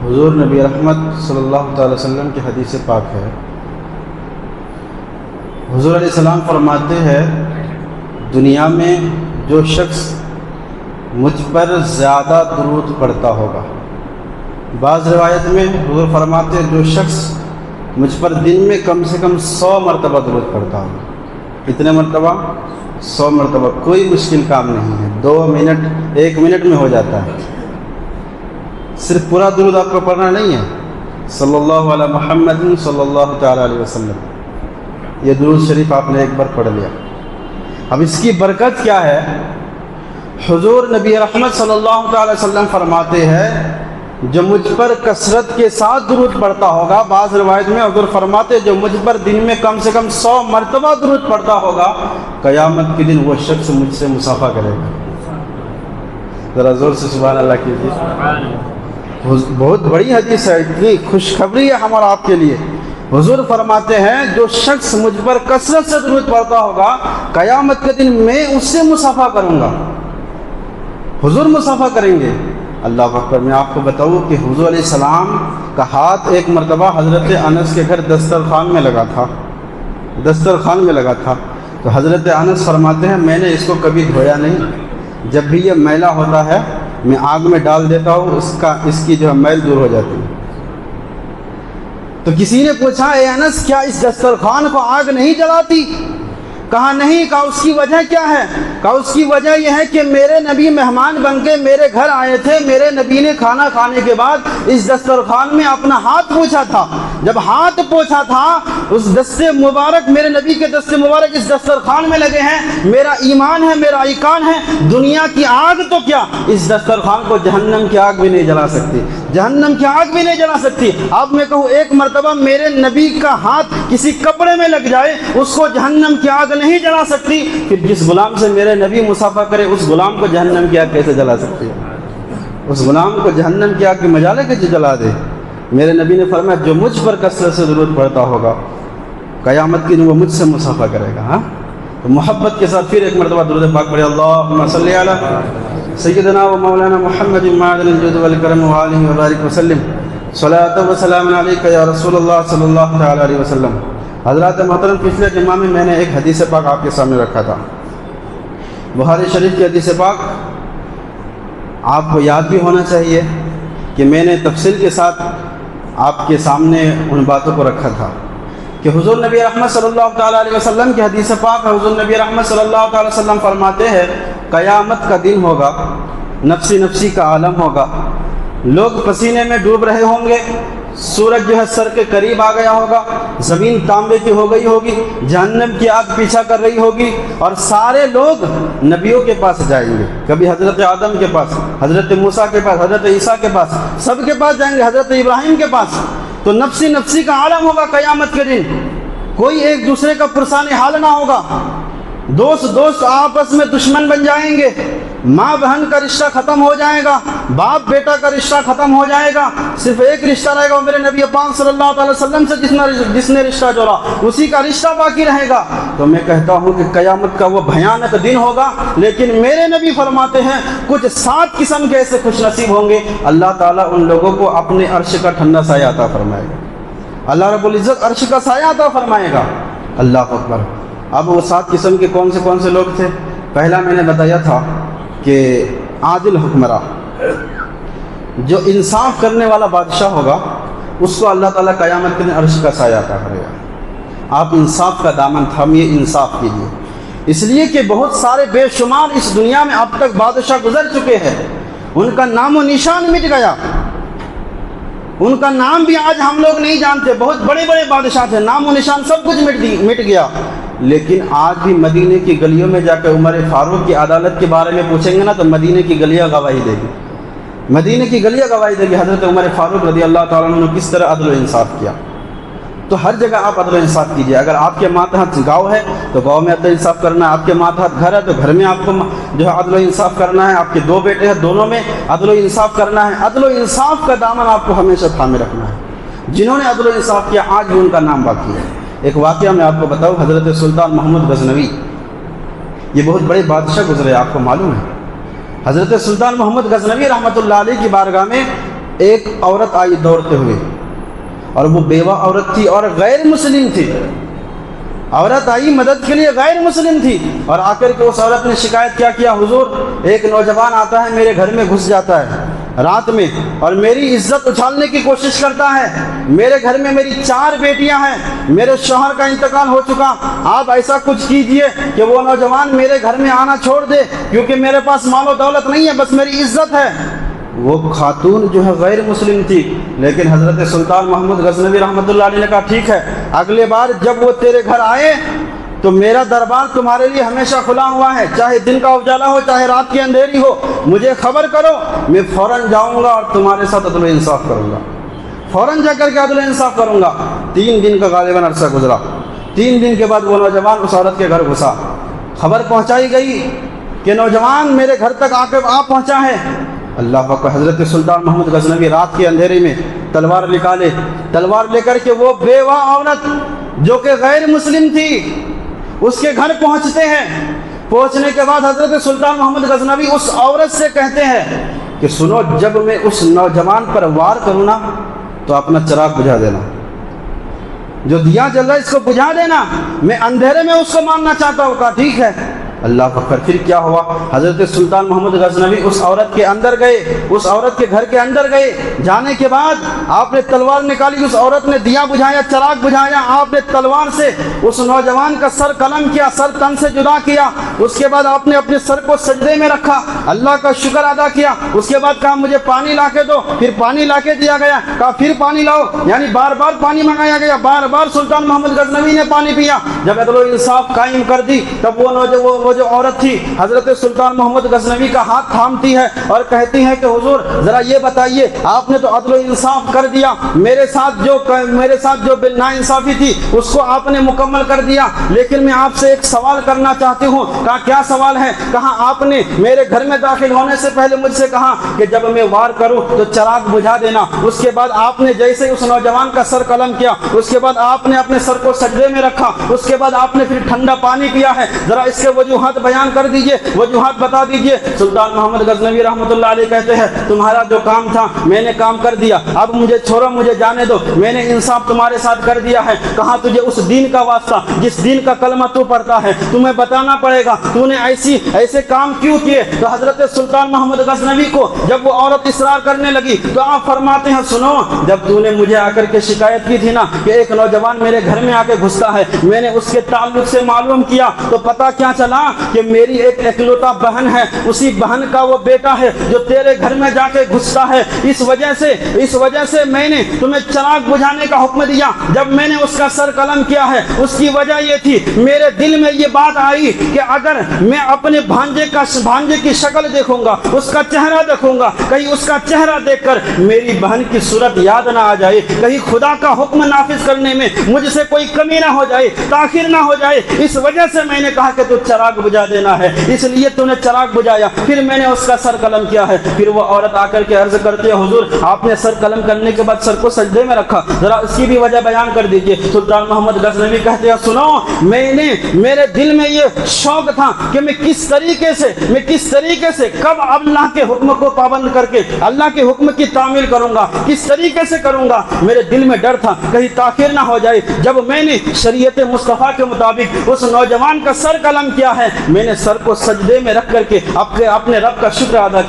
حضور نبی رحمت صلی اللہ تعالی وسلم کی حدیث پاک ہے. حضور علیہ السلام فرماتے ہیں دنیا میں جو شخص مجھ پر زیادہ درود پڑھتا ہوگا. بعض روایت میں حضور فرماتے ہیں جو شخص مجھ پر دن میں کم سے کم 100 مرتبہ درود پڑھتا ہوگا. کتنے مرتبہ؟ 100 مرتبہ. کوئی مشکل کام نہیں ہے، 2 منٹ 1 منٹ میں ہو جاتا ہے. صرف پورا درود آپ کو پڑھنا نہیں ہے، صلی اللہ علیہ محمد صلی اللہ تعالیٰ علیہ وسلم، یہ درود شریف آپ نے ایک بار پڑھ لیا. اب اس کی برکت کیا ہے؟ حضور نبی رحمت صلی اللہ تعالیٰ علیہ وسلم فرماتے ہیں جو مجھ پر کثرت کے ساتھ درود پڑھتا ہوگا. بعض روایت میں حضور فرماتے جو مجھ پر دن میں کم سے کم 100 مرتبہ درود پڑھتا ہوگا، قیامت کے دن وہ شخص مجھ سے مصافحہ کرے گا. ذرا زور سے سبحان اللہ کیجیے. بہت بڑی حدیث ہے، اتنی خوشخبری ہے ہمارا آپ کے لیے. حضور فرماتے ہیں جو شخص مجھ پر کثرت سے درود پڑھتا ہوگا قیامت کے دن میں اس سے مصافحہ کروں گا. حضور مصافحہ کریں گے. اللہ اکبر. میں آپ کو بتاؤں کہ حضور علیہ السلام کا ہاتھ ایک مرتبہ حضرت انس کے گھر دسترخوان میں لگا تھا. دسترخوان میں لگا تھا تو حضرت انس فرماتے ہیں میں نے اس کو کبھی دھویا نہیں. جب بھی یہ میلا ہوتا ہے میں آگ میں ڈال دیتا ہوں، اس کی جو ہے میل دور ہو جاتی ہے. تو کسی نے پوچھا اے انس کیا اس دسترخوان کو آگ نہیں جلاتی؟ کہا نہیں. کہا اس کی وجہ کیا ہے؟ کہا اس کی وجہ یہ ہے کہ میرے نبی مہمان بن کے میرے گھر آئے تھے، میرے نبی نے کھانا کھانے کے بعد اس دسترخوان میں اپنا ہاتھ پوچھا تھا. جب ہاتھ پوچھا تھا اس دست مبارک، میرے نبی کے دست مبارک اس دسترخوان میں لگے ہیں. میرا ایمان ہے، میرا ایقان ہے دنیا کی آگ تو کیا اس دسترخوان کو جہنم کی آگ بھی نہیں جلا سکتی. جہنم کی آگ بھی نہیں جلا سکتی. اب میں کہوں ایک مرتبہ میرے نبی کا ہاتھ کسی کپڑے میں لگ جائے اس کو جہنم کی آگ نہیں جلا سکتی، پھر جس غلام سے میرے نبی مصافحہ کرے اس غلام کو جہنم کی آگ کیسے جلا سکتی ہے؟ اس غلام کو جہنم کی آگ کی مجالے کیسے جلا دے؟ میرے نبی نے فرمایا جو مجھ پر کثرت سے درود پڑھتا ہوگا قیامت کے دن وہ مجھ سے مصافحہ کرے گا. ہاں تو محبت کے ساتھ پھر ایک مرتبہ درود پاک پڑھے. اللہم صلی علی سیدنا و مولانا محمد معدن الجود والکرم وآلہ وبارک وسلم صلاۃ و سلام علیک یا رسول اللہ صلی اللہ تعالی علیہ وسلم. حضرات محترم پچھلے جمعہ میں نے ایک حدیث پاک آپ کے سامنے رکھا تھا، بخاری شریف کی حدیث پاک. آپ کو یاد بھی ہونا چاہیے کہ میں نے تفصیل کے ساتھ آپ کے سامنے ان باتوں کو رکھا تھا کہ حضور نبی رحمت صلی اللہ تعالیٰ علیہ وسلم کی حدیث پاک ہے. حضور نبی رحمت صلی اللہ تعالیٰ علیہ وسلم فرماتے ہیں قیامت کا دن ہوگا، نفسی نفسی کا عالم ہوگا، لوگ پسینے میں ڈوب رہے ہوں گے، سورج جو ہے سر کے قریب آ گیا ہوگا، زمین تانبے کی ہو گئی ہوگی، جہنم کی آگ پیچھا کر رہی ہوگی، اور سارے لوگ نبیوں کے پاس جائیں گے. کبھی حضرت آدم کے پاس، حضرت موسیٰ کے پاس، حضرت عیسیٰ کے پاس، سب کے پاس جائیں گے، حضرت ابراہیم کے پاس. تو نفسی نفسی کا عالم ہوگا قیامت کے دن. کوئی ایک دوسرے کا پرسان حال نہ ہوگا. دوست آپس میں دشمن بن جائیں گے، ماں بہن کا رشتہ ختم ہو جائے گا، باپ بیٹا کا رشتہ ختم ہو جائے گا. صرف ایک رشتہ رہے گا، وہ میرے نبی پاک صلی اللہ علیہ وسلم سے جس نے رشتہ جوڑا اسی کا رشتہ باقی رہے گا. تو میں کہتا ہوں کہ قیامت کا وہ بھیانک دن ہوگا، لیکن میرے نبی فرماتے ہیں کچھ 7 قسم کے ایسے خوش نصیب ہوں گے اللہ تعالیٰ ان لوگوں کو اپنے عرش کا ٹھنڈا سایہ عطا فرمائے گا. اللہ رب العزت عرش کا سایہ عطا فرمائے گا. اللہ اکبر. اب وہ 7 قسم کے کون سے لوگ تھے؟ پہلا میں نے بتایا تھا کہ عادل حکمراں، جو انصاف کرنے والا بادشاہ ہوگا اس کو اللہ تعالیٰ قیامت کے دن عرش کا سایہ عطا کرے گا. آپ انصاف کا دامن تھامیے انصاف کیجیے، اس لیے کہ بہت سارے بے شمار اس دنیا میں اب تک بادشاہ گزر چکے ہیں، ان کا نام و نشان مٹ گیا، ان کا نام بھی آج ہم لوگ نہیں جانتے. بہت بڑے بڑے بادشاہ تھے، نام و نشان سب کچھ مٹ گیا. لیکن آج بھی مدینے کی گلیوں میں جا کے عمر فاروق کی عدالت کے بارے میں پوچھیں گے نا تو مدینے کی گلیاں گواہی دے گی. مدینے کی گلیاں گواہی دے گی حضرت عمر فاروق رضی اللہ تعالیٰ عنہ نے کس طرح عدل و انصاف کیا. تو ہر جگہ آپ عدل و انصاف کیجیے. اگر آپ کے ماتحت گاؤں ہے تو گاؤں میں عدل و انصاف کرنا ہے، آپ کے ماتحت گھر ہے تو گھر میں آپ کو جو ہے عدل و انصاف کرنا ہے، آپ کے 2 بیٹے ہیں دونوں میں عدل و انصاف کرنا ہے. عدل و انصاف کا دامن آپ کو ہمیشہ تھامے رکھنا ہے. جنہوں نے عدل و انصاف کیا آج بھی ان کا نام باقی ہے. ایک واقعہ میں آپ کو بتاؤں، حضرت سلطان محمود غزنوی، یہ بہت بڑے بادشاہ گزرے، آپ کو معلوم ہے. حضرت سلطان محمود غزنوی رحمۃ اللہ علیہ کی بارگاہ میں ایک عورت آئی دوڑتے ہوئے، اور وہ بیوہ عورت تھی اور غیر مسلم تھی۔ عورت آئی مدد کے لیے، غیر مسلم تھی، اور آ کر کے اس عورت نے شکایت کیا حضور ایک نوجوان آتا ہے میرے گھر میں گھس جاتا ہے رات میں، اور میری عزت اچھالنے کی کوشش کرتا ہے۔ میرے گھر میں میری 4 بیٹیاں ہیں، میرے شوہر کا انتقال ہو چکا، آپ ایسا کچھ کیجئے کہ وہ نوجوان میرے گھر میں آنا چھوڑ دے، کیونکہ میرے پاس مال و دولت نہیں ہے، بس میری عزت ہے۔ وہ خاتون جو ہے غیر مسلم تھی، لیکن حضرت سلطان محمود غزنوی رحمۃ اللہ علیہ نے کہا ٹھیک ہے، اگلے بار جب وہ تیرے گھر آئے تو میرا دربار تمہارے لیے ہمیشہ کھلا ہوا ہے، چاہے دن کا اجالا ہو چاہے رات کی اندھیری ہو، مجھے خبر کرو، میں فوراً جاؤں گا اور تمہارے ساتھ عدل و انصاف کروں گا، فوراً جا کر کے عدل و انصاف کروں گا۔ 3 دن کا غالباً عرصہ گزرا، 3 دن کے بعد وہ نوجوان اس عورت کے گھر گھسا، خبر پہنچائی گئی کہ نوجوان میرے گھر تک آ پہنچا ہے۔ اللہ اکبر، حضرت سلطان محمود غزنوی رات کے اندھیرے میں تلوار نکالے، تلوار لے کر کے وہ بیوہ عورت جو کہ غیر مسلم تھی اس کے گھر پہنچتے ہیں۔ پہنچنے کے بعد حضرت سلطان محمود غزنوی اس عورت سے کہتے ہیں کہ سنو، جب میں اس نوجوان پر وار کروں نا تو اپنا چراغ بجھا دینا، جو دیا جل رہا ہے اس کو بجھا دینا، میں اندھیرے میں اس کو ماننا چاہتا ہوں۔ کہا ٹھیک ہے۔ اللہ اکبر، پھر کیا ہوا؟ حضرت سلطان محمود غزنوی اس عورت کے اندر گئے، اس عورت کے گھر کے اندر گئے، جانے کے بعد آپ نے تلوار نکالی، اس عورت نے دیا بجھایا، چراغ بجھایا، آپ نے تلوار سے اس نوجوان کا سر قلم کیا، سر تن سے جدا کیا، اس کے بعد آپ نے اپنے سر کو سجدے میں رکھا، اللہ کا شکر ادا کیا، اس کے بعد کہا مجھے پانی لا کے دو، پھر پانی لا کے دیا گیا، کہا پھر پانی لاؤ، یعنی بار بار پانی منگایا گیا، بار بار سلطان محمود غزنوی نے پانی پیا۔ جب عدل و انصاف قائم کر دی تب وہ جو عورت تھی حضرت سلطان محمود غزنوی کا ہاتھ تھامتی ہے اور کہتی ہے کہ حضور ذرا یہ بتائیے، آپ نے تو عدل و انصاف کر دیا، میرے ساتھ جو ناانصافی تھی اس کو آپ نے مکمل کر دیا، لیکن میں آپ سے ایک سوال کرنا چاہتی ہوں۔ کہا کیا سوال ہے؟ کہا آپ نے میرے گھر میں داخل ہونے سے پہلے مجھ سے کہا کہ جب میں وار کروں تو چراغ بجھا دینا، اس کے بعد آپ نے جیسے اس نوجوان کا سر قلم کیا، اس کے بعد آپ نے اپنے سر کو سجدے میں رکھا، اس کے بعد آپ نے پھر ٹھنڈا پانی پیا ہے، ذرا اس کے وجوہات بیان کر دیجئے، وجوہات بتا دیجئے۔ سلطان محمد غزنوی رحمۃ اللہ علیہ کہتے ہیں تمہارا جو کام تھا میں نے کام کر دیا، اب مجھے چھوڑو، مجھے جانے دو، میں نے انصاف تمہارے ساتھ کر دیا ہے۔ کہا تجھے اس دین کا واسطہ جس دین کا کلمہ تو پڑھتا ہے تمہیں بتانا پڑے گا، تو نے ایسے کام کیوں کیے؟ تو حضرت سلطان محمد غزنوی کو جب وہ عورت اصرار کرنے لگی تو آپ فرماتے ہیں سنو، جب تو نے مجھے آ کر کے شکایت کی تھی نا کہ ایک نوجوان میرے گھر میں آ کے گھستا ہے، میں نے اس کے تعلق سے معلوم کیا تو پتہ کیا چلا کہ میری ایک اکلوتا بہن ہے، اسی بہن کا وہ بیٹا ہے جو تیرے گھر میں جا کے گھستا ہے، اس وجہ سے میں نے تمہیں چراغ بجھانے کا حکم دیا۔ جب میں نے اس کا سر قلم کیا ہے اس کی وجہ یہ تھی، میرے دل میں یہ بات آئی کہ اگر میں اپنے بھانجے کی شکل دیکھوں گا، اس کا چہرہ دیکھوں گا، کہیں اس کا چہرہ دیکھ کر میری بہن کی صورت یاد نہ آ جائے، کہیں خدا کا حکم نافذ کرنے میں مجھ سے کوئی کمی نہ ہو جائے، تاخیر نہ ہو جائے، اس وجہ سے میں نے کہا کہ تو چراغ بجھا دینا ہے، اس لیے تو نے چراغ بجھایا، پھر میں نے اس کا سر قلم کیا ہے۔ پھر وہ عورت آ کر کے عرض کرتی ہے حضور آپ نے سر قلم کرنے کے بعد سر کو سجدے میں رکھا، ذرا اس کی بھی وجہ بیان کر دیجئے۔ سلطان محمد غزنوی کہتے ہیں سنو، میرے دل میں یہ شوق تھا کہ میں کس طریقے سے کب اللہ کے حکم کو پابند کر کے اللہ کے حکم کی تعمیل کروں گا، کس طریقے سے کروں گا، میرے دل میں ڈر تھا کہیں تاخیر نہ ہو جائے۔ جب میں نے شریعت مصطفیٰ کے مطابق اس نوجوان کا سر قلم کیا ہے، میں نے سر کو سجدے میں رکھ کر کے اپنے رب کا شکر ادا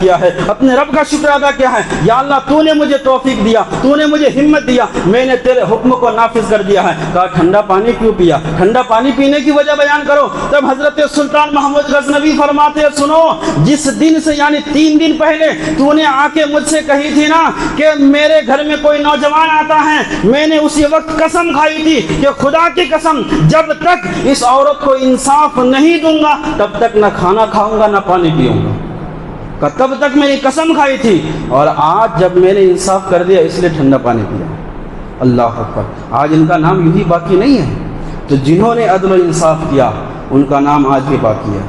کیا ہے، یا اللہ تو نے مجھے توفیق دیا، تو نے مجھے ہمت دیا، میں نے تیرے حکم کو نافذ کر دیا ہے۔ کہا ٹھنڈا پانی کیوں پیا؟ ٹھنڈا پانی پینے کی وجہ بیان کرو۔ تب حضرت سلطان محمود غزنوی فرماتے ہیں سنو، جس دن سے یعنی 3 دن پہلے تو نے آ کے مجھ سے کہی تھی نا کہ میرے گھر میں کوئی نوجوان آتا ہے، میں نے اسی وقت قسم کھائی تھی کہ خدا کی قسم جب تک اس عورت کو انصاف نہیں دوں گا تب تک نہ کھانا کھاؤں گا نہ پانی پیوں گا، تب تک میں نے قسم کھائی تھی، اور آج جب میں نے انصاف کر دیا اس لیے ٹھنڈا پانی پیا۔ اللہ اکبر، آج ان کا نام یہی باقی نہیں ہے، تو جنہوں نے عدل و انصاف کیا ان کا نام آج بھی باقی ہے،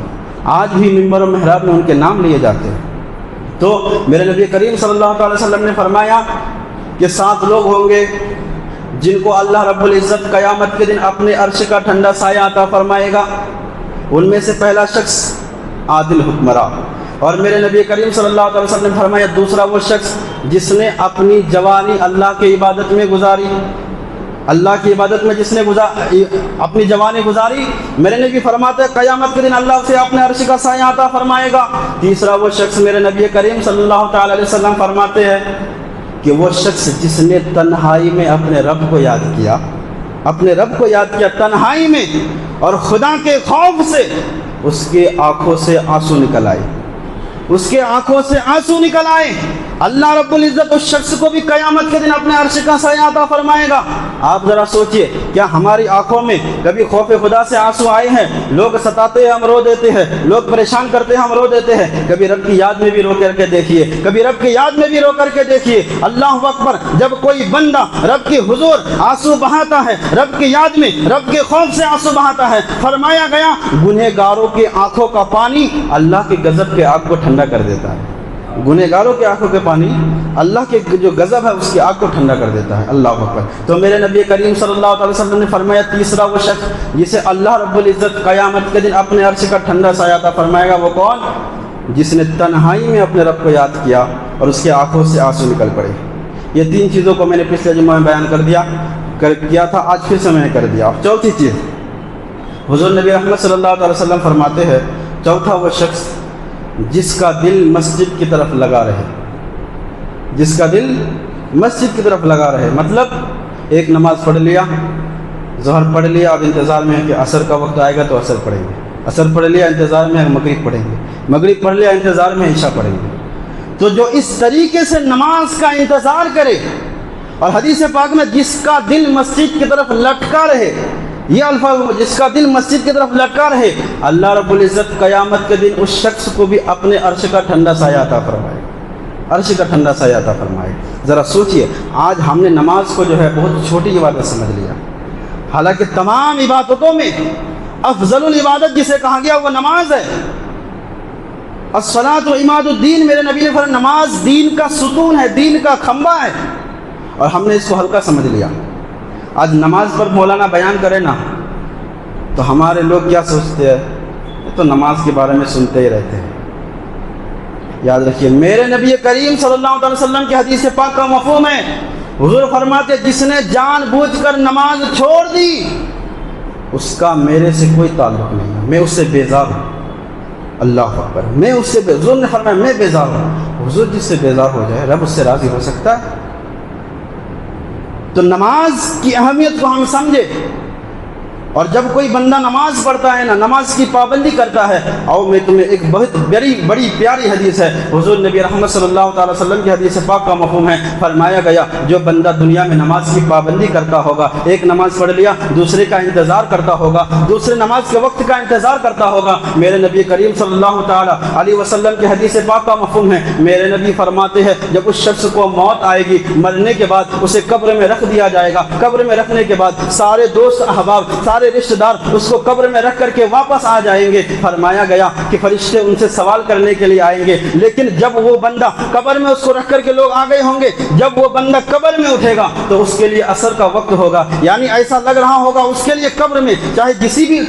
آج بھی منبر و محراب میں ان کے نام لیے جاتے ہیں۔ تو میرے نبی کریم صلی اللہ علیہ وسلم نے فرمایا کہ 7 لوگ ہوں گے جن کو اللہ رب العزت قیامت کے دن اپنے عرش کا ٹھنڈا سایہ عطا فرمائے گا۔ ان میں سے پہلا شخص عادل حکمراں، اور میرے نبی کریم صلی اللہ علیہ وسلم نے فرمایا دوسرا وہ شخص جس نے اپنی جوانی اللہ کی عبادت میں گزاری، اللہ کی عبادت میں جس نے اپنی جوانی گزاری، میرے نبی فرماتے ہیں قیامت کے دن اللہ سے اپنے عرش کا سایہ عطا فرمائے گا۔ تیسرا وہ شخص میرے نبی کریم صلی اللہ تعالی علیہ وسلم فرماتے ہیں کہ وہ شخص جس نے تنہائی میں اپنے رب کو یاد کیا، اپنے رب کو یاد کیا تنہائی میں، اور خدا کے خوف سے اس کے آنکھوں سے آنسو نکل آئے، اس کے آنکھوں سے آنسو نکل آئے، اللہ رب العزت اس شخص کو بھی قیامت کے دن اپنے عرش کا سایہ عطا فرمائے گا۔ آپ ذرا سوچئے، کیا ہماری آنکھوں میں کبھی خوف خدا سے آنسو آئے ہیں؟ لوگ ستاتے ہیں ہم رو دیتے ہیں، لوگ پریشان کرتے ہیں ہم رو دیتے ہیں، کبھی رب کی یاد میں بھی رو کر کے دیکھیے، کبھی رب کی یاد میں بھی رو کر کے دیکھیے۔ اللہ اکبر، جب کوئی بندہ رب کے حضور آنسو بہاتا ہے، رب کی یاد میں رب کے خوف سے آنسو بہاتا ہے، فرمایا گیا گنہگاروں کی آنکھوں کا پانی اللہ کے غضب کے آگ کو ٹھنڈا کر دیتا ہے۔ گنہگاروں کی آنکھوں کے پانی اللہ کے جو غضب ہے اس کی آگ کو ٹھنڈا کر دیتا ہے۔ اللہ اکبر۔ تو میرے نبی کریم صلی اللہ علیہ وسلم نے فرمایا تیسرا وہ شخص جسے اللہ رب العزت قیامت کے دن اپنے عرش کا ٹھنڈا سایہ عطا فرمائے گا، وہ کون؟ جس نے تنہائی میں اپنے رب کو یاد کیا اور اس کے آنکھوں سے آنسو نکل پڑے۔ یہ تین چیزوں کو میں نے پچھلے جمعہ میں بیان کیا تھا، آج پھر سے میں نے کر دیا۔ اور چوتھی چیز حضور نبی رحمت صلی اللہ علیہ وسلم فرماتے ہیں چوتھا وہ شخص جس کا دل مسجد کی طرف لگا رہے، جس کا دل مسجد کی طرف لگا رہے، مطلب ایک نماز پڑھ لیا، ظہر پڑھ لیا، اب انتظار میں ہے کہ عصر کا وقت آئے گا تو عصر پڑھیں گے، عصر پڑھ لیا انتظار میں ہے مغرب پڑھیں گے، مغرب پڑھ لیا انتظار میں عشاء پڑھیں گے۔ تو جو اس طریقے سے نماز کا انتظار کرے، اور حدیث پاک میں جس کا دل مسجد کی طرف لٹکا رہے، یہ الفاظ جس کا دل مسجد کی طرف لٹکا رہے، اللہ رب العزت قیامت کے دن اس شخص کو بھی اپنے عرش کا ٹھنڈا سایہ عطا فرمائے، عرش کا ٹھنڈا سایہ عطا فرمائے۔ ذرا سوچئے، آج ہم نے نماز کو جو ہے بہت چھوٹی عبادت سمجھ لیا، حالانکہ تمام عبادتوں میں افضل العبادت جسے کہا گیا وہ نماز ہے۔ الصلاۃ عماد الدین، میرے نبی نے فرمایا نماز دین کا ستون ہے، دین کا کھمبا ہے، اور ہم نے اس کو ہلکا سمجھ لیا۔ آج نماز پر مولانا بیان کرے نا تو ہمارے لوگ کیا سوچتے ہیں، تو نماز کے بارے میں سنتے ہی رہتے ہیں۔ یاد رکھیے میرے نبی کریم صلی اللہ علیہ وسلم کی حدیث پاک کا مفہوم ہے، حضور فرماتے جس نے جان بوجھ کر نماز چھوڑ دی اس کا میرے سے کوئی تعلق نہیں ہے، میں اس سے بیزار ہوں۔ اللہ اکبر، میں اس سے حضور نے فرمایا میں بیزار ہوں۔ حضور جس سے بیزار ہو جائے رب اس سے راضی ہو سکتا ہے؟ تو نماز کی اہمیت کو ہم سمجھے، اور جب کوئی بندہ نماز پڑھتا ہے نا، نماز کی پابندی کرتا ہے، اور میں تمہیں ایک بہت بڑی پیاری حدیث ہے، حضور نبی رحمت صلی اللہ تعالی وسلم کی حدیث پاک کا مفہوم ہے، فرمایا گیا جو بندہ دنیا میں نماز کی پابندی کرتا ہوگا، ایک نماز پڑھ لیا دوسرے کا انتظار کرتا ہوگا، دوسرے نماز کے وقت کا انتظار کرتا ہوگا، میرے نبی کریم صلی اللہ تعالی علیہ وسلم کی حدیث پاک کا مفہوم ہے، میرے نبی فرماتے ہیں جب اس شخص کو موت آئے گی، مرنے کے بعد اسے قبر میں رکھ دیا جائے گا، قبر میں رکھنے کے بعد سارے دوست احباب، سارے رشتہ دار اس کو قبر میں رکھ کر کے واپس آ جائیں گے۔ فرمایا گیا کہ فرشتے ان سے سوال کرنے کے لیے آئیں گے، لیکن جب وہ بندہ قبر میں اس کو رکھ کر کے لوگ آ گئے ہوں گے، جب وہ بندہ قبر میں اٹھے گا تو اس کے لیے عصر کا وقت ہوگا، یعنی ایسا لگ رہا ہوگا اس کے لیے قبر میں چاہے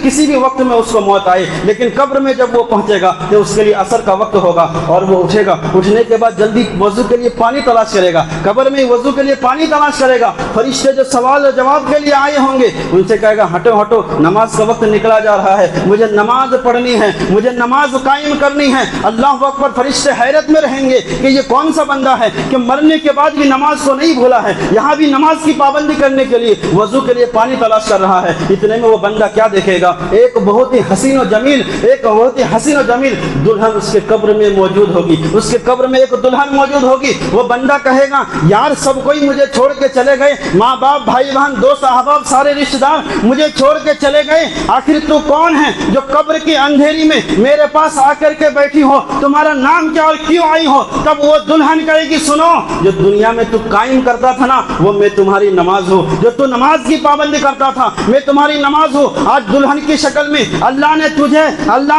کسی بھی وقت میں اس کو موت آئے، لیکن قبر میں جب وہ پہنچے گا تو اس کے لیے عصر کا وقت ہوگا، اور وہ اٹھے گا، اٹھنے کے بعد جلدی وضو کے لیے پانی تلاش کرے گا، قبر میں وضو کے لیے پانی تلاش کرے گا، فرشتے جو سوال و جواب کے لیے آئے ہوں گے ان سے کہے گا ہٹو ہٹو، نماز کا وقت نکلا جا رہا ہے، مجھے نماز پڑھنی ہے، مجھے نماز قائم کرنی ہے۔ اللہ اکبر، فرشتے حیرت میں رہیں گے کہ یہ کون سا بندہ ہے کہ مرنے کے بعد بھی نماز کو نہیں بھولا ہے، یہاں بھی نماز کی پابندی کرنے کے لیے وضو کے لیے پانی تلاش کر رہا ہے۔ اتنے میں وہ بندہ کیا دیکھے گا، ایک بہت ہی حسین و جمیل دلہن اس کے قبر میں موجود ہوگی، اس کے قبر میں ایک دلہن موجود ہوگی۔ وہ بندہ کہے گا یار سب کوئی مجھے چھوڑ کے چلے گئے، ماں باپ بھائی بہن دوست احباب سارے رشتہ دار مجھے چھوڑ کے چلے گئے، آخر تو کون ہے جو قبر کی اندھیری میں میرے پاس آ کر کے بیٹھی ہو، تمہارا نام کیا اور کیوں آئی ہو؟ تب وہ دلہن کہے گی سنو، جو دنیا میں تو قائم کرتا تھا نا وہ میں تمہاری نماز ہوں، جو تو نماز کی پابندی کرتا تھا میں تمہاری نماز ہوں۔ آج دلہن کی شکل میں اللہ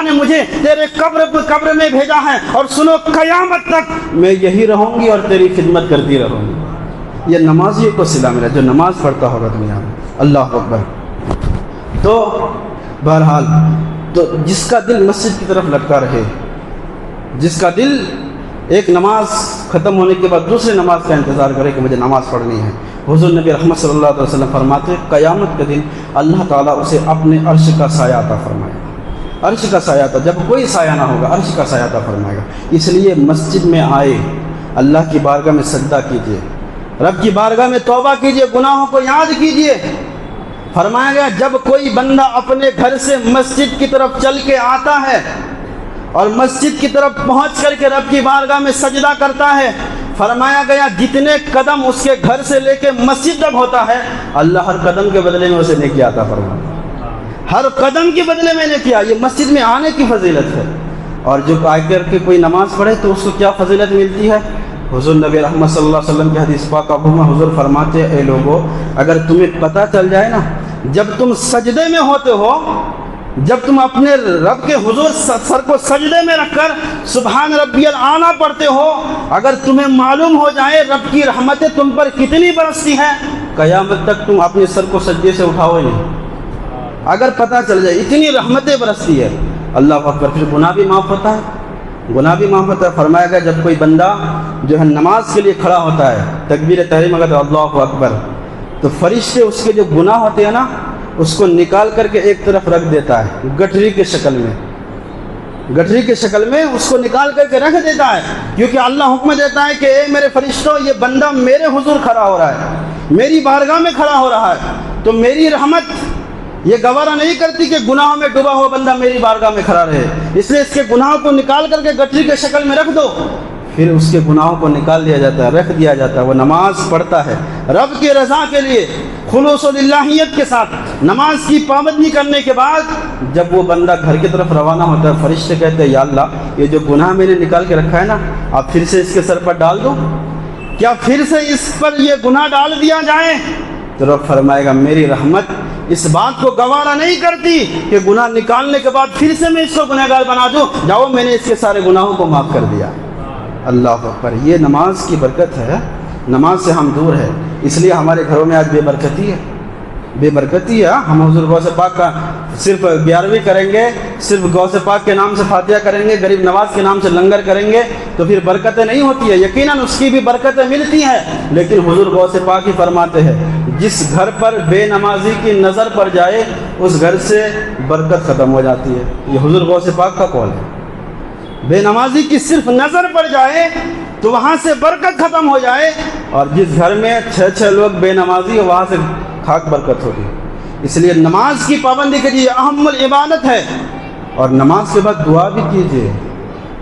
نے مجھے تیرے قبر میں بھیجا ہے، اور سنو قیامت تک میں یہی رہوں گی اور تیری خدمت کرتی رہوں گی۔ یہ نمازیوں کو صلہ ملا جو نماز پڑھتا ہوگا دنیا میں۔ اللہ اکبر۔ تو بہرحال تو جس کا دل مسجد کی طرف لٹکا رہے جس کا دل ایک نماز ختم ہونے کے بعد دوسری نماز کا انتظار کرے کہ مجھے نماز پڑھنی ہے۔ حضور نبی رحمت صلی اللہ علیہ وسلم فرماتے ہیں قیامت کے دن اللہ تعالیٰ اسے اپنے عرش کا سایہ عطا فرمائے گا۔ عرش کا سایہ عطا، جب کوئی سایہ نہ ہوگا عرش کا سایہ عطا فرمائے گا۔ اس لیے مسجد میں آئے، اللہ کی بارگاہ میں سجدہ کیجیے، رب کی بارگاہ میں توبہ کیجیے، گناہوں کو یاد کیجیے۔ فرمایا گیا جب کوئی بندہ اپنے گھر سے مسجد کی طرف چل کے آتا ہے اور مسجد کی طرف پہنچ کر کے رب کی بارگاہ میں سجدہ کرتا ہے، فرمایا گیا جتنے قدم اس کے گھر سے لے کے مسجد تک ہوتا ہے، اللہ ہر قدم کے بدلے میں اسے نیکی عطا فرماتا ہے۔ ہر قدم کے بدلے میں نیکی۔ یہ مسجد میں آنے کی فضیلت ہے۔ اور جو آ کر کے کوئی نماز پڑھے تو اس کو کیا فضیلت ملتی ہے؟ حضور نبی رحمت صلی اللہ علیہ وسلم کے حدیث پاک میں حضور فرماتے ہیں اے لوگو، اگر تمہیں پتہ چل جائے نا جب تم سجدے میں ہوتے ہو، جب تم اپنے رب کے حضور سر کو سجدے میں رکھ کر سبحان ربی الاعلیٰ پڑھتے ہو، اگر تمہیں معلوم ہو جائے رب کی رحمتیں تم پر کتنی برستی ہیں، قیامت تک تم اپنے سر کو سجدے سے اٹھاؤ ہی نہیں۔ اگر پتہ چل جائے اتنی رحمتیں برستی ہے، اللہ اکبر، پھر گناہ بھی معاف ہوتا ہے، گناہ بھی معاف ہوتا ہے۔ فرمایا گیا جب کوئی بندہ جو ہے نماز کے لیے کھڑا ہوتا ہے، تکبیر تحریم اگر اللہ اکبر، تو فرشتے اس کے جو گناہ ہوتے ہیں نا اس کو نکال کر کے ایک طرف رکھ دیتا ہے، گٹھری کے شکل میں، گٹھری کے شکل میں اس کو نکال کر کے رکھ دیتا ہے، کیونکہ اللہ حکم دیتا ہے کہ اے میرے فرشتوں یہ بندہ میرے حضور کھڑا ہو رہا ہے، میری بارگاہ میں کھڑا ہو رہا ہے، تو میری رحمت یہ گوارا نہیں کرتی کہ گناہوں میں ڈوبا ہوا بندہ میری بارگاہ میں کھڑا رہے، اس لیے اس کے گناہوں کو نکال کر کے گٹھری کے شکل میں رکھ دو۔ پھر اس کے گناہوں کو نکال دیا جاتا ہے، رکھ دیا جاتا ہے، وہ نماز پڑھتا ہے رب کی رضا کے لیے خلوص و للہیت کے ساتھ نماز کی پابندی کرنے کے بعد جب وہ بندہ گھر کی طرف روانہ ہوتا ہے، فرشتے کہتے ہیں یا اللہ یہ جو گناہ میں نے نکال کے رکھا ہے نا آپ پھر سے اس کے سر پر ڈال دو، کیا پھر سے اس پر یہ گناہ ڈال دیا جائے؟ تو رب فرمائے گا میری رحمت اس بات کو گوارا نہیں کرتی کہ گناہ نکالنے کے بعد پھر سے میں اس کو گنہگار بنا دوں، جاؤ میں نے اس کے سارے گناہوں کو معاف کر دیا۔ اللہ اکبر، یہ نماز کی برکت ہے، نماز سے ہم دور ہے، اس لیے ہمارے گھروں میں آج بے برکتی ہے، بے برکتی ہے۔ ہم حضور غوث پاک کا صرف 11ویں کریں گے، صرف غوث پاک کے نام سے فاتحہ کریں گے، غریب نواز کے نام سے لنگر کریں گے تو پھر برکتیں نہیں ہوتی ہے، یقیناً اس کی بھی برکتیں ملتی ہیں، لیکن حضور غوث پاک ہی فرماتے ہیں جس گھر پر بے نمازی کی نظر پڑ جائے اس گھر سے برکت ختم ہو جاتی ہے۔ یہ حضور غوث پاک کا قول ہے، بے نمازی کی صرف نظر پڑ جائے تو وہاں سے برکت ختم ہو جائے، اور جس گھر میں 6 لوگ بے نمازی ہو وہاں سے خاک برکت ہوگی۔ اس لیے نماز کی پابندی کے لیے اہم العبادت ہے، اور نماز کے بعد دعا بھی کیجیے۔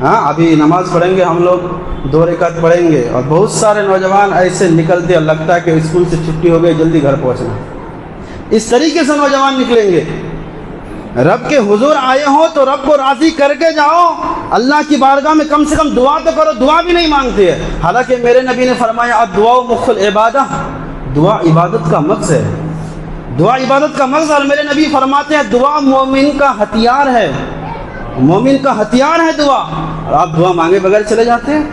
ہاں ابھی نماز پڑھیں گے ہم لوگ 2 رکعت پڑھیں گے، اور بہت سارے نوجوان ایسے نکلتے ہیں لگتا ہے کہ اسکول سے چھٹی ہو گئی جلدی گھر پہنچنا، اس طریقے سے نوجوان نکلیں گے۔ رب کے حضور آئے ہو تو رب کو راضی کر کے جاؤ، اللہ کی بارگاہ میں کم سے کم دعا تو کرو، دعا بھی نہیں مانگتے ہیں، حالانکہ میرے نبی نے فرمایا الدعاء مخ العبادہ، دعا عبادت کا مغز ہے، دعا عبادت کا مغز، اور میرے نبی فرماتے ہیں دعا مومن کا ہتھیار ہے، مومن کا ہتھیار ہے دعا، اور آپ دعا مانگے بغیر چلے جاتے ہیں۔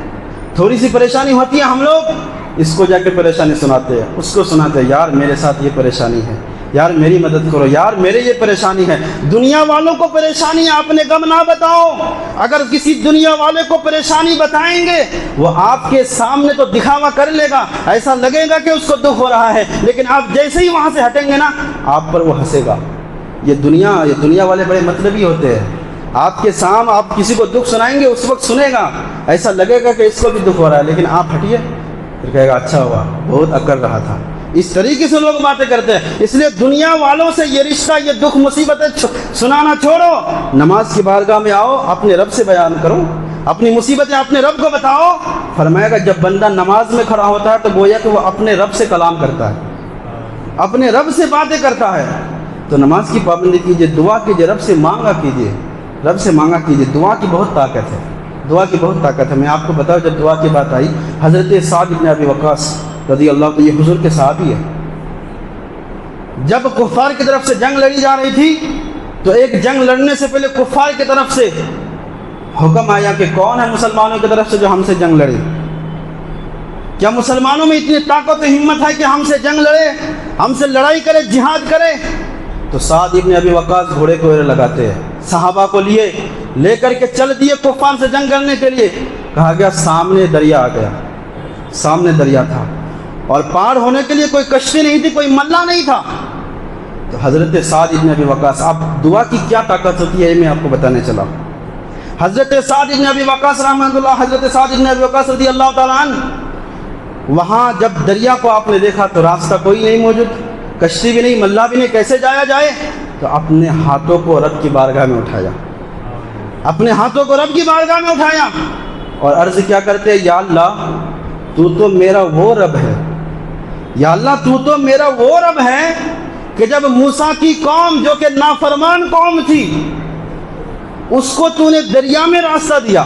تھوڑی سی پریشانی ہوتی ہے ہم لوگ اس کو جا کے پریشانی سناتے ہیں، اس کو سناتے ہیں یار میرے ساتھ یہ پریشانی ہے، یار میری مدد کرو، یار میرے یہ پریشانی ہے۔ دنیا والوں کو پریشانی ہے اپنے غم نہ بتاؤ، اگر کسی دنیا والے کو پریشانی بتائیں گے وہ آپ کے سامنے تو دکھاوا کر لے گا، ایسا لگے گا کہ اس کو دکھ ہو رہا ہے، لیکن آپ جیسے ہی وہاں سے ہٹیں گے نا آپ پر وہ ہنسے گا۔ یہ دنیا والے بڑے مطلبی ہوتے ہیں، آپ کے سامنے آپ کسی کو دکھ سنائیں گے اس وقت سنے گا، ایسا لگے گا کہ اس کو بھی دکھ ہو رہا ہے، لیکن آپ ہٹیے پھر کہے گا اچھا ہوا بہت اکڑ رہا تھا۔ اس طریقے سے لوگ باتیں کرتے ہیں، اس لیے دنیا والوں سے یہ رشتہ، یہ دکھ مصیبتیں سنانا چھوڑو، نماز کی بارگاہ میں آؤ، اپنے رب سے بیان کرو، اپنی مصیبتیں اپنے رب کو بتاؤ۔ فرمایا گا جب بندہ نماز میں کھڑا ہوتا ہے تو گویا کہ وہ اپنے رب سے کلام کرتا ہے، اپنے رب سے باتیں کرتا ہے۔ تو نماز کی پابندی کیجیے، دعا کیجیے، رب سے مانگا کیجیے، رب سے مانگا کیجیے، دعا کی بہت طاقت ہے، دعا کی بہت طاقت ہے۔ میں آپ کو بتاؤں جب دعا کی بات آئی، حضرت سعد بن ابی وقاص رضی اللہ عنہ، یہ حضور کے صحابی ہے، جب کفار کی طرف سے جنگ لڑی جا رہی تھی تو ایک جنگ لڑنے سے پہلے کفار کی طرف سے حکم آیا کہ کون ہے مسلمانوں کی طرف سے جو ہم سے جنگ لڑے، کیا مسلمانوں میں اتنی طاقت و ہمت ہے کہ ہم سے جنگ لڑے، ہم سے لڑائی کرے، جہاد کرے؟ تو سعد ابن ابی وقاص گھوڑے کو لگاتے ہیں، صحابہ کو لیے لے کر کے چل دیے کفار سے جنگ کرنے کے لیے. کہا گیا سامنے دریا آ گیا, سامنے دریا تھا اور پار ہونے کے لیے کوئی کشتی نہیں تھی, کوئی ملا نہیں تھا. تو حضرت سعد بن ابی وقاص, اب دعا کی کیا طاقت ہوتی ہے یہ میں آپ کو بتانے چلا. حضرت سعد بن ابی وقاص رحمۃ اللہ, حضرت سعد بن ابی وقاص رضی اللہ تعالیٰ عنہ, وہاں جب دریا کو آپ نے دیکھا تو راستہ کوئی نہیں موجود, کشتی بھی نہیں, ملا بھی نہیں, کیسے جایا جائے؟ تو اپنے ہاتھوں کو رب کی بارگاہ میں اٹھایا, اپنے ہاتھوں کو رب کی بارگاہ میں اٹھایا اور عرض کیا کرتے, یا اللہ تو تو میرا وہ رب ہے, یا اللہ تو تو میرا وہ رب ہے کہ جب موسیٰ کی قوم جو کہ نافرمان قوم تھی اس کو تو نے دریا میں راستہ دیا.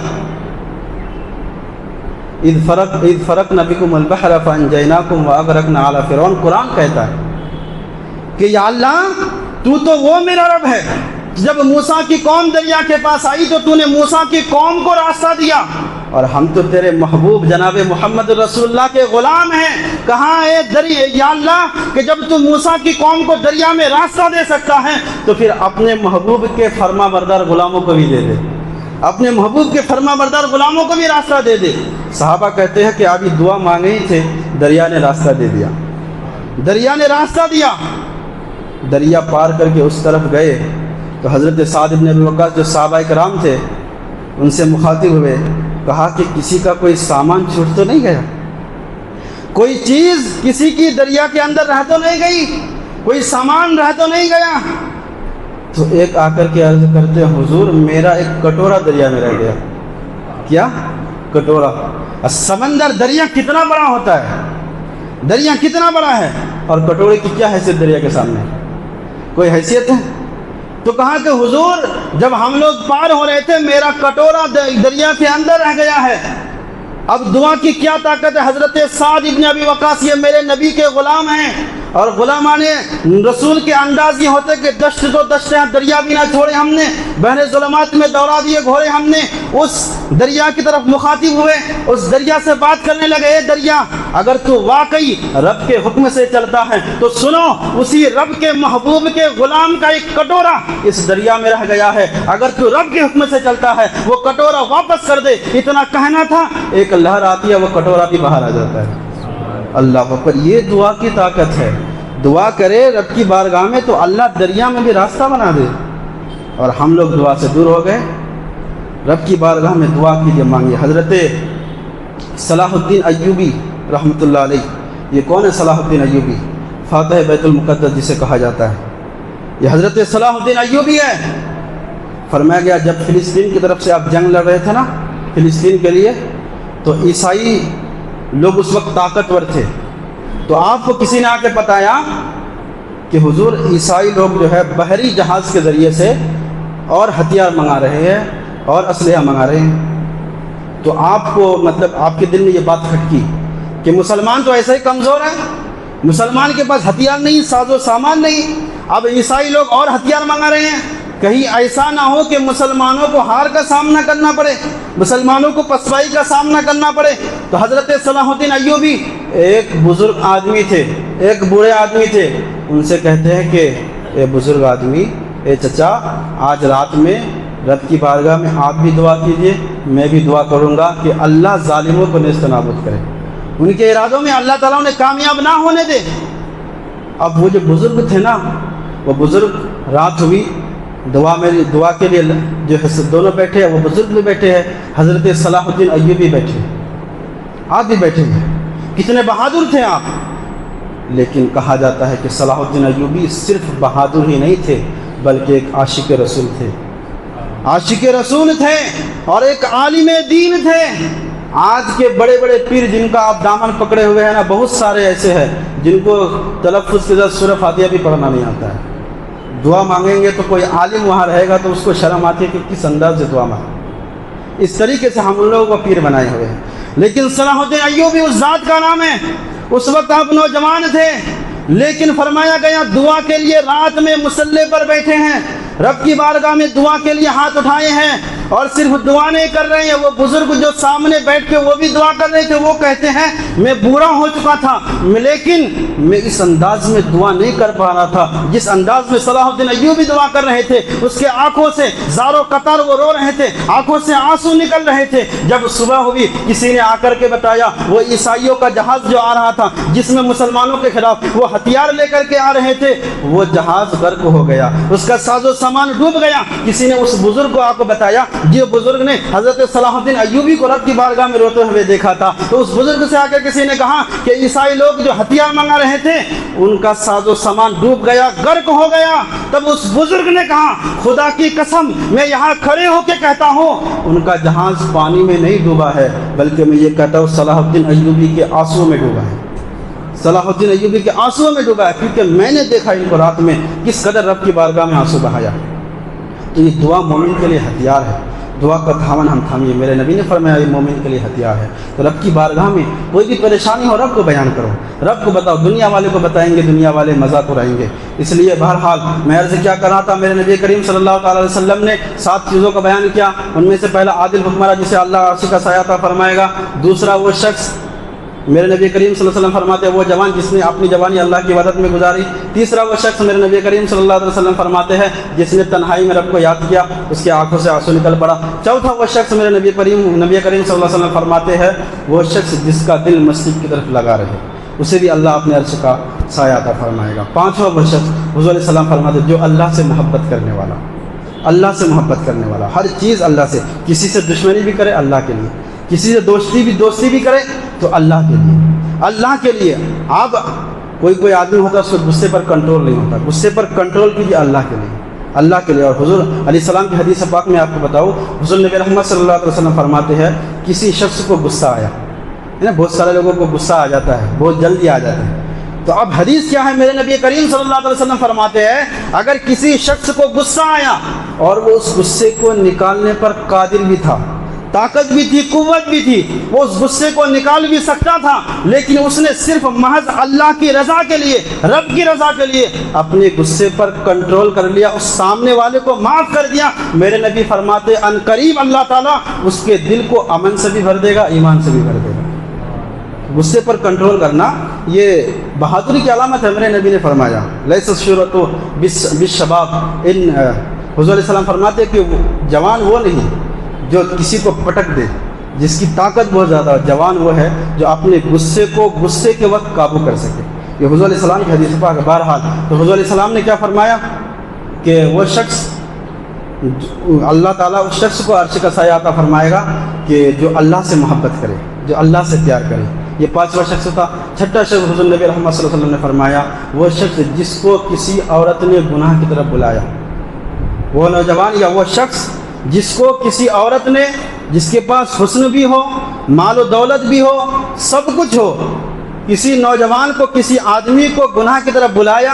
اذ فرقنا بکم البحر فانجیناکم واغرقنا آل فرعون, قرآن کہتا ہے کہ یا اللہ تو تو وہ میرا رب ہے, جب موسیٰ کی قوم دریا کے پاس آئی تو نے موسیٰ کی قوم کو راستہ دیا, اور ہم تو تیرے محبوب جناب محمد رسول اللہ کے غلام ہیں. کہاں ہے دریا, یا اللہ کہ جب تو موسیٰ کی قوم کو دریا میں راستہ دے سکتا ہے تو پھر اپنے محبوب کے فرما بردار غلاموں کو بھی دے دے, اپنے محبوب کے فرما بردار غلاموں کو بھی راستہ دے دے. صحابہ کہتے ہیں کہ ابھی دعا مانگے ہی تھے, دریا نے راستہ دے دیا, دریا نے راستہ دیا. دریا پار کر کے اس طرف گئے تو حضرت سعد بن ابی وقاص جو صحابہ کرام تھے ان سے مخاطب ہوئے, کہا کہ کسی کا کوئی سامان چھوٹ تو نہیں گیا, کوئی چیز کسی کی دریا کے اندر رہ تو نہیں گئی, کوئی سامان رہ تو نہیں گیا؟ تو ایک آ کر کے عرض کرتے, حضور میرا ایک کٹورا دریا میں رہ گیا. کیا کٹورا؟ سمندر دریا کتنا بڑا ہوتا ہے, دریا کتنا بڑا ہے, اور کٹورے کی کیا حیثیت دریا کے سامنے, کوئی حیثیت ہے؟ تو کہا کہ حضور جب ہم لوگ پار ہو رہے تھے میرا کٹورا دریا کے اندر رہ گیا ہے. اب دعا کی کیا طاقت ہے. حضرت سعد بن ابی وقاص یہ میرے نبی کے غلام ہیں, اور غلامان رسول کے انداز یہ ہوتے کہ دشت تو دشت ہے, دریا بھی نہ چھوڑے ہم نے, بحر ظلمات میں دوڑا دیے گھوڑے ہم نے. اس دریا کی طرف مخاطب ہوئے, اس دریا سے بات کرنے لگے, اے دریا اگر تو واقعی رب کے حکم سے چلتا ہے تو سنو, اسی رب کے محبوب کے غلام کا ایک کٹورا اس دریا میں رہ گیا ہے, اگر تو رب کے حکم سے چلتا ہے وہ کٹورا واپس کر دے. اتنا کہنا تھا, ایک لہر آتی ہے وہ کٹورا بھی باہر آ جاتا ہے. اللہ اکبر, یہ دعا کی طاقت ہے. دعا کرے رب کی بارگاہ میں تو اللہ دریا میں بھی راستہ بنا دے. اور ہم لوگ دعا سے دور ہو گئے. رب کی بارگاہ میں دعا کیجیے, مانگیے. حضرت صلاح الدین ایوبی رحمۃ اللہ علیہ, یہ کون ہے صلاح الدین ایوبی؟ فاتح بیت المقدس جسے کہا جاتا ہے, یہ حضرت صلاح الدین ایوبی ہے. فرمایا گیا جب فلسطین کی طرف سے آپ جنگ لڑ رہے تھے نا فلسطین کے لیے, تو عیسائی لوگ اس وقت طاقتور تھے, تو آپ کو کسی نے آ کے بتایا کہ حضور عیسائی لوگ جو ہے بحری جہاز کے ذریعے سے اور ہتھیار منگا رہے ہیں اور اسلحہ منگا رہے ہیں. تو آپ کو مطلب آپ کے دل میں یہ بات کھٹکی کہ مسلمان تو ایسے ہی کمزور ہے, مسلمان کے پاس ہتھیار نہیں, ساز و سامان نہیں, اب عیسائی لوگ اور ہتھیار منگا رہے ہیں, کہیں ایسا نہ ہو کہ مسلمانوں کو ہار کا سامنا کرنا پڑے, مسلمانوں کو پسپائی کا سامنا کرنا پڑے. تو حضرت صلاح الدین ایوبی ایک بزرگ آدمی تھے, ایک بوڑھے آدمی تھے, ان سے کہتے ہیں کہ اے بزرگ آدمی, اے چچا, آج رات میں رب کی بارگاہ میں آپ بھی دعا کیجئے, میں بھی دعا کروں گا کہ اللہ ظالموں کو نیست نابود کرے, ان کے ارادوں میں اللہ تعالیٰ انہیں کامیاب نہ ہونے دے. اب وہ جو بزرگ تھے نا, وہ بزرگ, رات ہوئی, دعا کے لیے جو ہے دونوں بیٹھے ہیں, وہ بزرگ بھی بیٹھے ہیں, حضرت صلاح الدین ایوبی بیٹھے, آپ بھی بیٹھے ہیں. کتنے بہادر تھے آپ. لیکن کہا جاتا ہے کہ صلاح الدین ایوبی صرف بہادر ہی نہیں تھے بلکہ ایک عاشق رسول تھے, عاشق رسول تھے اور ایک عالم دین تھے. آج کے بڑے بڑے پیر جن کا آپ دامن پکڑے ہوئے ہیں نا, بہت سارے ایسے ہیں جن کو تلفظ کے ساتھ سورہ فاتحہ بھی پڑھنا نہیں آتا ہے. دعا مانگیں گے تو کوئی عالم وہاں رہے گا تو اس کو شرم آتی ہے کہ کس انداز سے دعا مانگیں. اس طریقے سے ہم ان لوگوں کو پیر بنائے ہوئے ہیں. لیکن صلاح الدین ایوبی اس ذات کا نام ہے. اس وقت آپ نوجوان تھے, لیکن فرمایا گیا دعا کے لیے رات میں مصلی پر بیٹھے ہیں, رب کی بارگاہ میں دعا کے لیے ہاتھ اٹھائے ہیں. اور صرف دعا نہیں کر رہے ہیں، وہ بزرگ جو سامنے بیٹھ کے وہ بھی دعا کر رہے تھے، وہ کہتے ہیں میں بوڑھا ہو چکا تھا لیکن میں اس انداز میں دعا نہیں کر پا رہا تھا جس انداز میں صلاح الدین ایوبی دعا کر رہے تھے۔ اس کے آنکھوں سے زار و قطار وہ رو رہے تھے، آنکھوں سے آنسو نکل رہے تھے۔ جب صبح ہوئی کسی نے آ کر کے بتایا وہ عیسائیوں کا جہاز جو آ رہا تھا جس میں مسلمانوں کے خلاف وہ ہتھیار لے کر کے آ رہے تھے، وہ جہاز غرق ہو گیا، اس کا ساز و سامان ڈوب گیا۔ کسی نے اس بزرگ کو آ کو بتایا، جو بزرگ نے حضرت صلاح الدین ایوبی کو رب کی بارگاہ میں روتے ہوئے دیکھا تھا، تو اس بزرگ سے آ کر کسی نے کہا کہ عیسائی لوگ جو ہتھیار منگا رہے تھے ان کا ساز و سامان ڈوب گیا، غرق ہو گیا۔ تب اس بزرگ نے کہا خدا کی قسم میں یہاں کھڑے ہو کے کہتا ہوں ان کا جہاز پانی میں نہیں ڈوبا ہے، بلکہ میں یہ کہتا ہوں صلاح الدین ایوبی کے آنسو میں ڈوبا ہے، صلاح الدین ایوبی کے آنسو میں ڈوبا ہے، کیونکہ میں نے دیکھا ان کو رات میں کس قدر رب کی بارگاہ میں آنسو بہایا۔ تو یہ دعا مومن کے لیے ہتھیار ہے، دعا کا تھامن ہم تھامیے۔ میرے نبی نے فرمایا یہ مومن کے لیے ہتھیار ہے۔ تو رب کی بارگاہ میں کوئی بھی پریشانی ہو رب کو بیان کرو، رب کو بتاؤ، دنیا والے کو بتائیں گے دنیا والے مذاق اڑائیں گے۔ اس لیے بہرحال میں عرض کیا کر رہا تھا، میرے نبی کریم صلی اللہ تعالیٰ علیہ وسلم نے 7 چیزوں کا بیان کیا، ان میں سے پہلا عادل حکمراں جسے اللہ عرش کا سایہ عطا فرمائے گا، دوسرا وہ شخص میرے نبی کریم صلی اللہ علیہ وسلم فرماتے ہیں وہ جوان جس نے اپنی جوانی اللہ کی عبادت میں گزاری، تیسرا وہ شخص میرے نبی کریم صلی اللہ علیہ وسلم فرماتے ہیں جس نے تنہائی میں رب کو یاد کیا، اس کی آنکھوں سے آنسو نکل پڑا، چوتھا وہ شخص میرے نبی کریم صلی اللہ علیہ وسلم فرماتے ہیں وہ شخص جس کا دل مسجد کی طرف لگا رہے، اسے بھی اللہ اپنے عرش کا سایہ عطا فرمائے گا۔ پانچواں وہ شخص حضور علیہ السلام فرماتے ہیں جو اللہ سے محبت کرنے والا، اللہ سے محبت کرنے والا، ہر چیز اللہ سے، کسی سے دشمنی بھی کرے اللہ کے لیے، کسی سے دوستی بھی کرے تو اللہ کے لیے، اللہ کے لیے۔ آپ کوئی آدمی ہوتا ہے اس کو غصے پر کنٹرول نہیں ہوتا، غصے پر کنٹرول کیجیے اللہ کے لیے، اللہ کے لیے۔ اور حضور علیہ السلام کی حدیث پاک میں آپ کو بتاؤں، حضور نبی رحمت صلی اللہ علیہ وسلم فرماتے ہیں کسی شخص کو غصہ آیا ہے نا، بہت سارے لوگوں کو غصہ آ جاتا ہے، بہت جلدی آ جاتا ہے، تو اب حدیث کیا ہے، میرے نبی کریم صلی اللہ علیہ وسلم فرماتے ہیں اگر کسی شخص کو غصہ آیا اور وہ اس غصے کو نکالنے پر قادر بھی تھا، طاقت بھی تھی، قوت بھی تھی، وہ اس غصے کو نکال بھی سکتا تھا، لیکن اس نے صرف محض اللہ کی رضا کے لیے، رب کی رضا کے لیے اپنے غصے پر کنٹرول کر لیا، اس سامنے والے کو معاف کر دیا، میرے نبی فرماتے ان قریب اللہ تعالیٰ اس کے دل کو امن سے بھی بھر دے گا، ایمان سے بھی بھر دے گا۔ غصے پر کنٹرول کرنا یہ بہادری کی علامت ہے، میرے نبی نے فرمایا لیس الشورۃ بالشباب، حضور علیہ السلام فرماتے کہ جوان وہ نہیں جو کسی کو پٹک دے، جس کی طاقت بہت زیادہ ہو، جوان وہ ہے جو اپنے غصے کو غصے کے وقت قابو کر سکے۔ یہ حضور علیہ السلام کی حدیث پاک ہے۔ بہرحال تو حضور علیہ السلام نے کیا فرمایا کہ وہ شخص، اللہ تعالیٰ اس شخص کو عرش کا سایہ عطا فرمائے گا کہ جو اللہ سے محبت کرے، جو اللہ سے پیار کرے۔ یہ 5واں شخص تھا۔ چھٹا شخص حضور نبی رحمت صلی اللہ علیہ وسلم نے فرمایا وہ شخص جس کو کسی عورت نے گناہ کی طرف بلایا، وہ نوجوان یا وہ شخص جس کو کسی عورت نے، جس کے پاس حسن بھی ہو، مال و دولت بھی ہو، سب کچھ ہو، کسی نوجوان کو، کسی آدمی کو گناہ کی طرف بلایا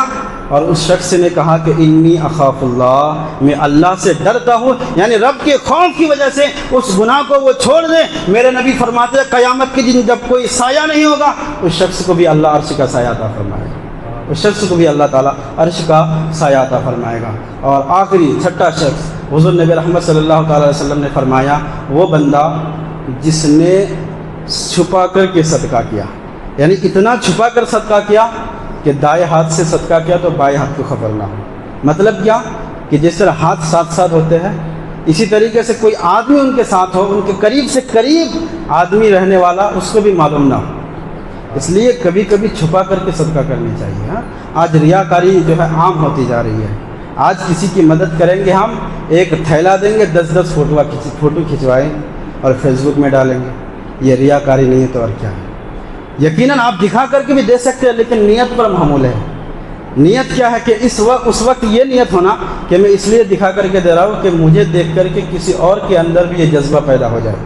اور اس شخص نے کہا کہ انی اخاف اللہ، میں اللہ سے ڈرتا ہوں، یعنی رب کے خوف کی وجہ سے اس گناہ کو وہ چھوڑ دے، میرے نبی فرماتے ہیں قیامت کے دن جب کوئی سایہ نہیں ہوگا اس شخص کو بھی اللہ عرش کا سایہ عطا فرمائے گا، اس شخص کو بھی اللہ تعالیٰ عرش کا سایہ عطا فرمائے گا۔ اور آخری چھٹا شخص حضور نبی رحمت صلی اللہ تعالیٰ علیہ وسلم نے فرمایا وہ بندہ جس نے چھپا کر کے صدقہ کیا، یعنی اتنا چھپا کر صدقہ کیا کہ دائیں ہاتھ سے صدقہ کیا تو بائیں ہاتھ کو خبر نہ ہو۔ مطلب کیا کہ جس طرح ہاتھ ساتھ ساتھ ہوتے ہیں اسی طریقے سے کوئی آدمی ان کے ساتھ ہو، ان کے قریب سے قریب آدمی رہنے والا، اس کو بھی معلوم نہ ہو۔ اس لیے کبھی کبھی چھپا کر کے صدقہ کرنی چاہیے۔ ہاں آج ریاکاری جو ہے عام ہوتی جا رہی ہے۔ آج کسی کی مدد کریں گے ہم، ایک تھیلا دیں گے، 10 فوٹو کھنچوائیں اور فیس بک میں ڈالیں گے، یہ ریاکاری نہیں ہے تو اور کیا ہے؟ یقیناً آپ دکھا کر کے بھی دے سکتے ہیں لیکن نیت پر معمول ہے۔ نیت کیا ہے کہ اس وقت یہ نیت ہونا کہ میں اس لیے دکھا کر کے دے رہا ہوں کہ مجھے دیکھ کر کے کسی اور کے اندر بھی یہ جذبہ پیدا ہو جائے،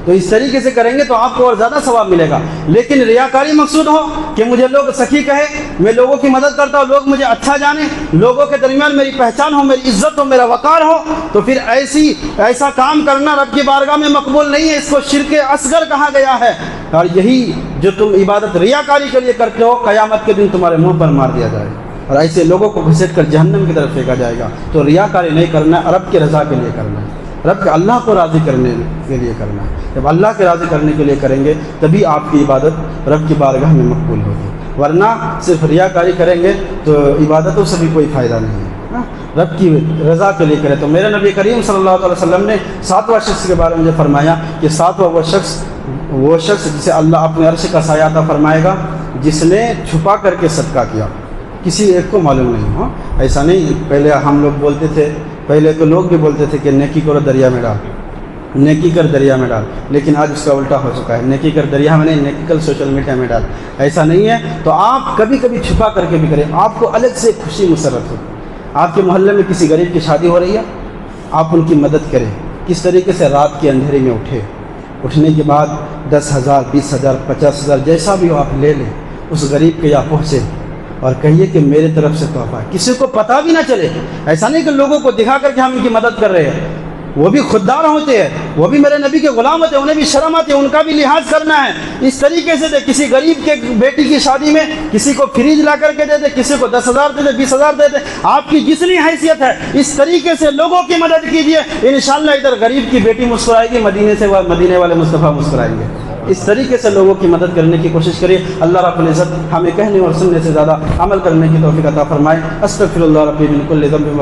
تو اس طریقے سے کریں گے تو آپ کو اور زیادہ ثواب ملے گا۔ لیکن ریاکاری مقصود ہو کہ مجھے لوگ سخی کہے، میں لوگوں کی مدد کرتا ہوں، لوگ مجھے اچھا جانے، لوگوں کے درمیان میری پہچان ہو، میری عزت ہو، میرا وقار ہو، تو پھر ایسا کام کرنا رب کی بارگاہ میں مقبول نہیں ہے، اس کو شرک اصغر کہا گیا ہے۔ اور یہی جو تم عبادت ریاکاری کے لیے کرتے ہو قیامت کے دن تمہارے منہ پر مار دیا جائے اور ایسے لوگوں کو گھسیٹ کر جہنم کی طرف پھینکا جائے گا۔ تو ریاکاری نہیں کرنا ہے، رب کی رضا کے لیے کرنا ہے۔ رب کے اللہ کو راضی کرنے کے لیے کرنا ہے۔ جب اللہ کے راضی کرنے کے لیے کریں گے تبھی آپ کی عبادت رب کی بارگاہ میں مقبول ہوگی، ورنہ صرف ریاکاری کریں گے تو عبادتوں سے بھی کوئی فائدہ نہیں ہے۔ رب کی رضا کے لیے کریں۔ تو میرے نبی کریم صلی اللہ علیہ وسلم نے 7واں شخص کے بارے میں مجھے فرمایا کہ 7واں وہ شخص جسے اللہ اپنے عرش کا سایہ عطا فرمائے گا، جس نے چھپا کر کے صدقہ کیا، کسی ایک کو معلوم نہیں ہو۔ ایسا نہیں، پہلے ہم لوگ بولتے تھے، پہلے تو لوگ بھی بولتے تھے کہ نیکی کرو دریا میں ڈال، نیکی کر دریا میں ڈال، لیکن آج اس کا الٹا ہو چکا ہے، نیکی کر دریا میں نہیں، نیکی کر سوشل میڈیا میں ڈال۔ ایسا نہیں ہے، تو آپ کبھی کبھی چھپا کر کے بھی کریں، آپ کو الگ سے خوشی مسرت ہو۔ آپ کے محلے میں کسی غریب کی شادی ہو رہی ہے، آپ ان کی مدد کریں۔ کس طریقے سے رات کے اندھیرے میں اٹھنے کے بعد 10,000 20,000 50,000 جیسا بھی ہو آپ لے لیں، اس غریب کے یہاں پہنچے اور کہیے کہ میرے طرف سے تحفہ ہے، کسی کو پتہ بھی نہ چلے۔ ایسا نہیں کہ لوگوں کو دکھا کر کے ہم ان کی مدد کر رہے ہیں، وہ بھی خوددار ہوتے ہیں، وہ بھی میرے نبی کے غلام ہوتے ہیں، انہیں بھی شرم آتی ہے، ان کا بھی لحاظ کرنا ہے۔ اس طریقے سے دے، کسی غریب کے بیٹی کی شادی میں کسی کو فریج لا کر کے دے دے، کسی کو 10,000 دے دے، 20,000 دے دے، آپ کی جتنی حیثیت ہے اس طریقے سے لوگوں کی مدد کیجیے، انشاءاللہ ادھر غریب کی بیٹی مسکرائے گی، مدینے والے مصطفیٰ مسکرائیں گے۔ اس طریقے سے لوگوں کی مدد کرنے کی کوشش کریے۔ اللہ رب العزت ہمیں کہنے اور سننے سے زیادہ عمل کرنے کی توفیق عطا فرمائے۔ استغفر اللہ ربی من کل ذنب